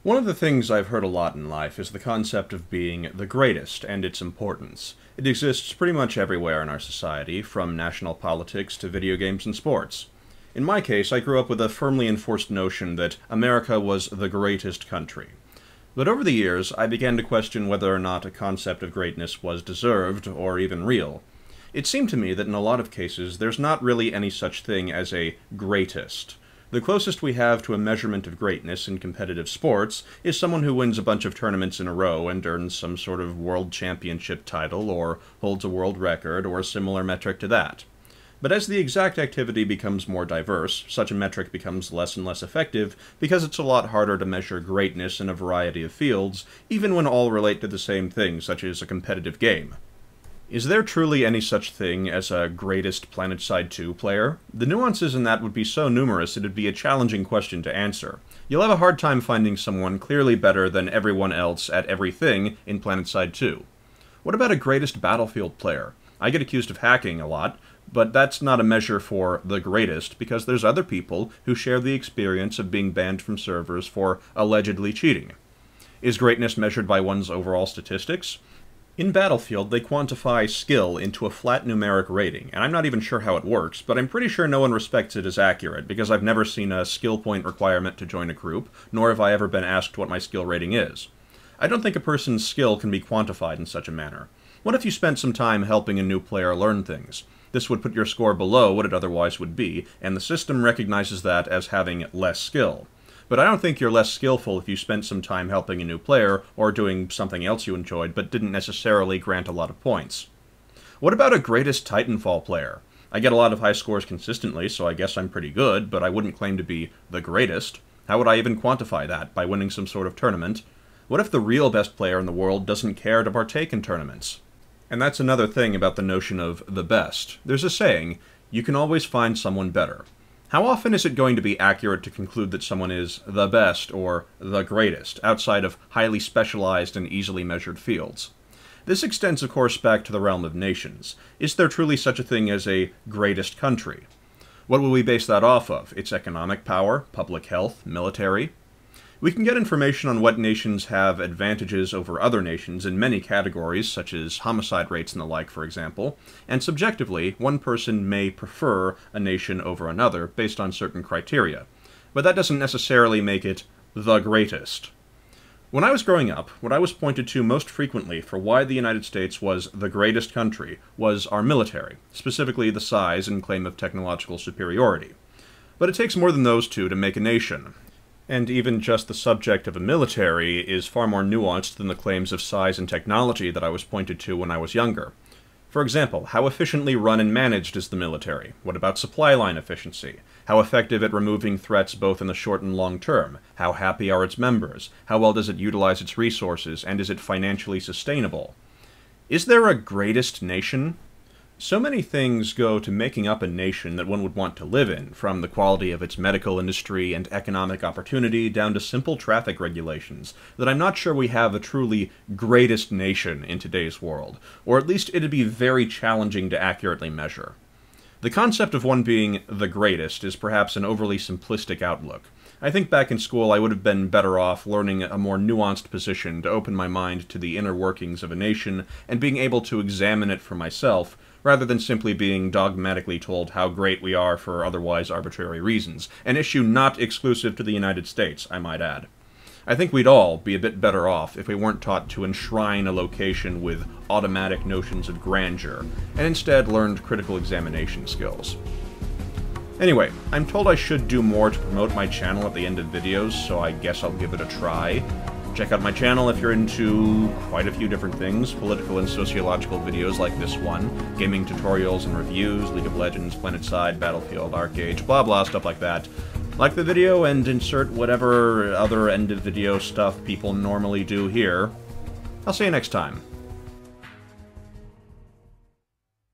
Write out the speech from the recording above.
One of the things I've heard a lot in life is the concept of being the greatest and its importance. It exists pretty much everywhere in our society, from national politics to video games and sports. In my case, I grew up with a firmly enforced notion that America was the greatest country. But over the years, I began to question whether or not a concept of greatness was deserved or even real. It seemed to me that in a lot of cases, there's not really any such thing as a greatest. The closest we have to a measurement of greatness in competitive sports is someone who wins a bunch of tournaments in a row and earns some sort of world championship title, or holds a world record, or a similar metric to that. But as the exact activity becomes more diverse, such a metric becomes less and less effective because it's a lot harder to measure greatness in a variety of fields, even when all relate to the same thing, such as a competitive game. Is there truly any such thing as a greatest PlanetSide 2 player? The nuances in that would be so numerous it'd be a challenging question to answer. You'll have a hard time finding someone clearly better than everyone else at everything in PlanetSide 2. What about a greatest Battlefield player? I get accused of hacking a lot, but that's not a measure for the greatest, because there's other people who share the experience of being banned from servers for allegedly cheating. Is greatness measured by one's overall statistics? In Battlefield, they quantify skill into a flat numeric rating, and I'm not even sure how it works, but I'm pretty sure no one respects it as accurate, because I've never seen a skill point requirement to join a group, nor have I ever been asked what my skill rating is. I don't think a person's skill can be quantified in such a manner. What if you spent some time helping a new player learn things? This would put your score below what it otherwise would be, and the system recognizes that as having less skill. But I don't think you're less skillful if you spent some time helping a new player, or doing something else you enjoyed, but didn't necessarily grant a lot of points. What about a greatest Titanfall player? I get a lot of high scores consistently, so I guess I'm pretty good, but I wouldn't claim to be the greatest. How would I even quantify that? By winning some sort of tournament? What if the real best player in the world doesn't care to partake in tournaments? And that's another thing about the notion of the best. There's a saying, you can always find someone better. How often is it going to be accurate to conclude that someone is the best or the greatest, outside of highly specialized and easily measured fields? This extends, of course, back to the realm of nations. Is there truly such a thing as a greatest country? What will we base that off of? Its economic power, public health, military? We can get information on what nations have advantages over other nations in many categories, such as homicide rates and the like, for example, and subjectively, one person may prefer a nation over another based on certain criteria. But that doesn't necessarily make it the greatest. When I was growing up, what I was pointed to most frequently for why the United States was the greatest country was our military, specifically the size and claim of technological superiority. But it takes more than those two to make a nation. And even just the subject of a military is far more nuanced than the claims of size and technology that I was pointed to when I was younger. For example, how efficiently run and managed is the military? What about supply line efficiency? How effective at removing threats both in the short and long term? How happy are its members? How well does it utilize its resources, and is it financially sustainable? Is there a greatest nation? So many things go to making up a nation that one would want to live in, from the quality of its medical industry and economic opportunity down to simple traffic regulations, that I'm not sure we have a truly greatest nation in today's world, or at least it'd be very challenging to accurately measure. The concept of one being the greatest is perhaps an overly simplistic outlook. I think back in school I would have been better off learning a more nuanced position to open my mind to the inner workings of a nation and being able to examine it for myself, rather than simply being dogmatically told how great we are for otherwise arbitrary reasons, an issue not exclusive to the United States, I might add. I think we'd all be a bit better off if we weren't taught to enshrine a location with automatic notions of grandeur, and instead learned critical examination skills. Anyway, I'm told I should do more to promote my channel at the end of videos, so I guess I'll give it a try. Check out my channel if you're into quite a few different things, political and sociological videos like this one, gaming tutorials and reviews, League of Legends, PlanetSide, Battlefield, ArcAge, blah blah, stuff like that. Like the video and insert whatever other end of video stuff people normally do here. I'll see you next time.